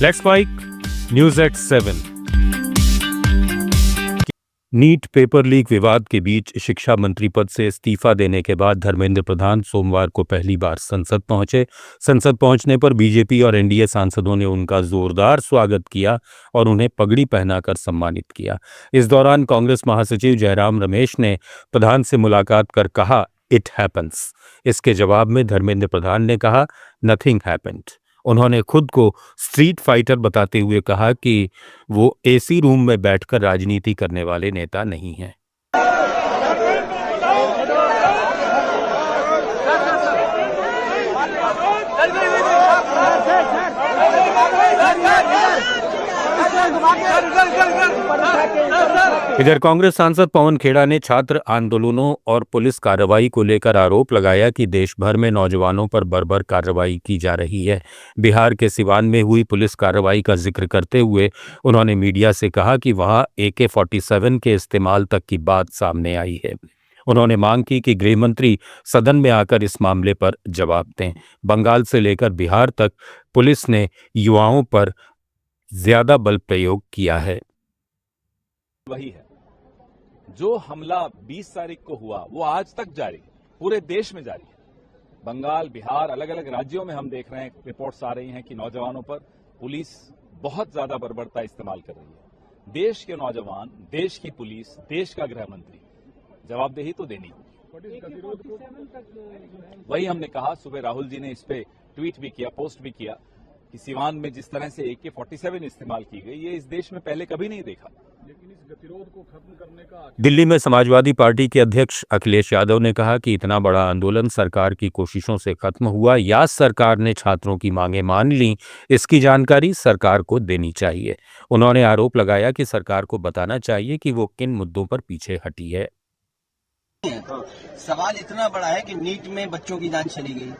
Let's mic news at 7। NEET paper leak विवाद के बीच शिक्षा मंत्री पद से इस्तीफा देने के बाद धर्मेंद्र प्रधान सोमवार को पहली बार संसद पहुंचे। संसद पहुंचने पर बीजेपी और एनडीए सांसदों ने उनका जोरदार स्वागत किया और उन्हें पगड़ी पहनाकर सम्मानित किया। इस दौरान कांग्रेस महासचिव जयराम रमेश ने प्रधान से मुलाकात कर कहा, इट हैपन्स। इसके जवाब में धर्मेंद्र प्रधान ने कहा, नथिंग हैपेंड। उन्होंने खुद को स्ट्रीट फाइटर बताते हुए कहा कि वो एसी रूम में बैठकर राजनीति करने वाले नेता नहीं हैं। इधर कांग्रेस सांसद पवन खेड़ा ने छात्र आंदोलनों और पुलिस कार्रवाई को लेकर आरोप लगाया कि देश भर में नौजवानों पर बर्बर कार्रवाई की जा रही है। बिहार के सिवान में हुई पुलिस कार्रवाई का जिक्र करते हुए उन्होंने मीडिया से कहा कि वहां AK-47 के इस्तेमाल तक की बात सामने आई है। उन्होंने मांग की कि गृह मंत्री सदन में आकर इस मामले पर जवाब दें। बंगाल से लेकर बिहार तक पुलिस ने युवाओं पर ज्यादा बल प्रयोग किया है। वही है जो हमला 20 तारीख को हुआ वो आज तक जारी है, पूरे देश में जारी है। बंगाल, बिहार, अलग अलग राज्यों में हम देख रहे हैं, रिपोर्ट्स आ रही हैं कि नौजवानों पर पुलिस बहुत ज्यादा बर्बरता इस्तेमाल कर रही है। देश के नौजवान, देश की पुलिस, देश का गृह मंत्री, जवाबदेही तो देनी होगी। वही हमने कहा, सुबह राहुल जी ने इस पे ट्वीट भी किया, पोस्ट भी किया कि सिवान में जिस तरह से AK-47 इस्तेमाल की गई, ये इस देश में पहले कभी नहीं देखा। लेकिन इस गतिरोध को खत्म करने का दिल्ली में समाजवादी पार्टी के अध्यक्ष अखिलेश यादव ने कहा कि इतना बड़ा आंदोलन सरकार की कोशिशों से खत्म हुआ या सरकार ने छात्रों की मांगें मान ली, इसकी जानकारी सरकार को देनी चाहिए। उन्होंने आरोप लगाया कि सरकार को बताना चाहिए कि वो किन मुद्दों पर पीछे हटी है। सवाल इतना बड़ा है कि नीट में बच्चों की जान चली गई।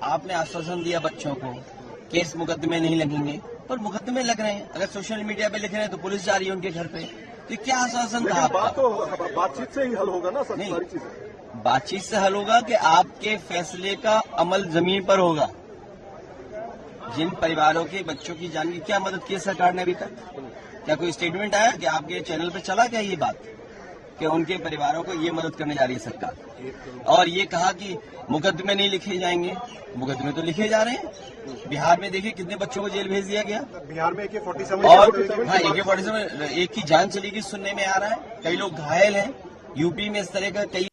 आपने आश्वासन दिया बच्चों को, केस मुकदमे नहीं लगेंगे, पर मुकदमे लग रहे हैं। अगर सोशल मीडिया पे लिख रहे हैं तो पुलिस जा रही है उनके घर पे। तो क्या आश्वासन था आपका? बातचीत से ही हल होगा ना सर, नहीं, सारी चीजें बातचीत से हल होगा कि आपके फैसले का अमल जमीन पर होगा। जिन परिवारों के बच्चों की जान की क्या मदद की है सरकार ने अभी तक? क्या कोई स्टेटमेंट आया कि आपके चैनल पे चला क्या ये बात कि उनके परिवारों को ये मदद करने जा रही है सरकार? और ये कहा कि मुकदमे नहीं लिखे जाएंगे, मुकदमे तो लिखे जा रहे हैं। बिहार में देखिए कितने बच्चों को जेल भेज दिया गया। बिहार में AK-47 और हाँ, AK-47 एक की जान चली गई सुनने में आ रहा है, कई लोग घायल हैं। यूपी में इस तरह का कई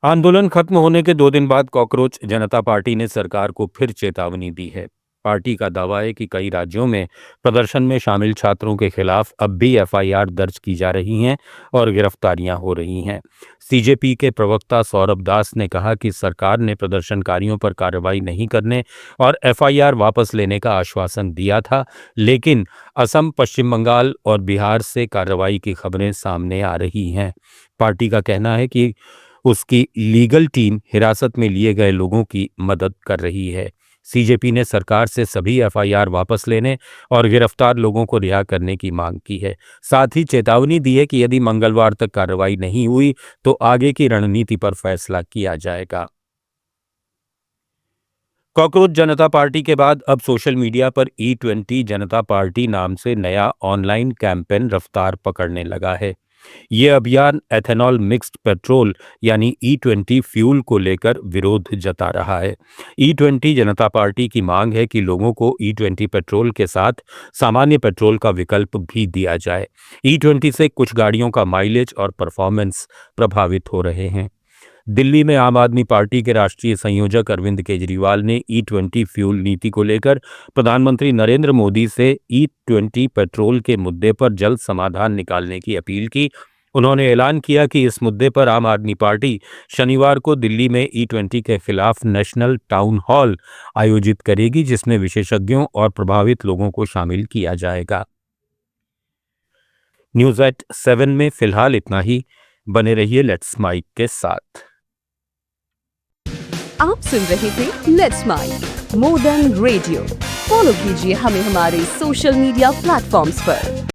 आंदोलन खत्म होने के 2 दिन बाद कॉकरोच जनता पार्टी ने सरकार को फिर चेतावनी दी है। पार्टी का दावा है कि कई राज्यों में प्रदर्शन में शामिल छात्रों के खिलाफ अब भी FIR दर्ज की जा रही हैं और गिरफ्तारियां हो रही हैं। CJP के प्रवक्ता सौरभ दास ने कहा कि सरकार ने प्रदर्शनकारियों पर कार्रवाई नहीं करने और FIR वापस लेने का आश्वासन दिया था, लेकिन असम, पश्चिम बंगाल और बिहार से कार्रवाई की खबरें सामने आ रही हैं। पार्टी का कहना है कि उसकी लीगल टीम हिरासत में लिए गए लोगों की मदद कर रही है। CJP ने सरकार से सभी FIR वापस लेने और गिरफ्तार लोगों को रिहा करने की मांग की है। साथ ही चेतावनी दी है कि यदि मंगलवार तक कार्रवाई नहीं हुई तो आगे की रणनीति पर फैसला किया जाएगा। कॉकरोच जनता पार्टी के बाद अब सोशल मीडिया पर E20 जनता पार्टी नाम से नया ऑनलाइन कैंपेन रफ्तार पकड़ने लगा है। ये अभियान एथेनॉल मिक्स्ड पेट्रोल यानी E20 फ्यूल को लेकर विरोध जता रहा है। E20 जनता पार्टी की मांग है कि लोगों को E20 पेट्रोल के साथ सामान्य पेट्रोल का विकल्प भी दिया जाए। E20 से कुछ गाड़ियों का माइलेज और परफॉर्मेंस प्रभावित हो रहे हैं। दिल्ली में आम आदमी पार्टी के राष्ट्रीय संयोजक अरविंद केजरीवाल ने E20 फ्यूल नीति को लेकर प्रधानमंत्री नरेंद्र मोदी से E20 पेट्रोल के मुद्दे पर जल्द समाधान निकालने की अपील की। उन्होंने ऐलान किया कि इस मुद्दे पर आम आदमी पार्टी शनिवार को दिल्ली में E20 के खिलाफ नेशनल टाउन हॉल आयोजित करेगी, जिसमें विशेषज्ञों और प्रभावित लोगों को शामिल किया जाएगा। न्यूज एट 7 में फिलहाल इतना ही। बने रहिए लेट्स माइक के साथ। आप सुन रहे थे let's mic more than radio. Follow कीजिए हमें हमारे सोशल मीडिया प्लेटफॉर्म्स पर।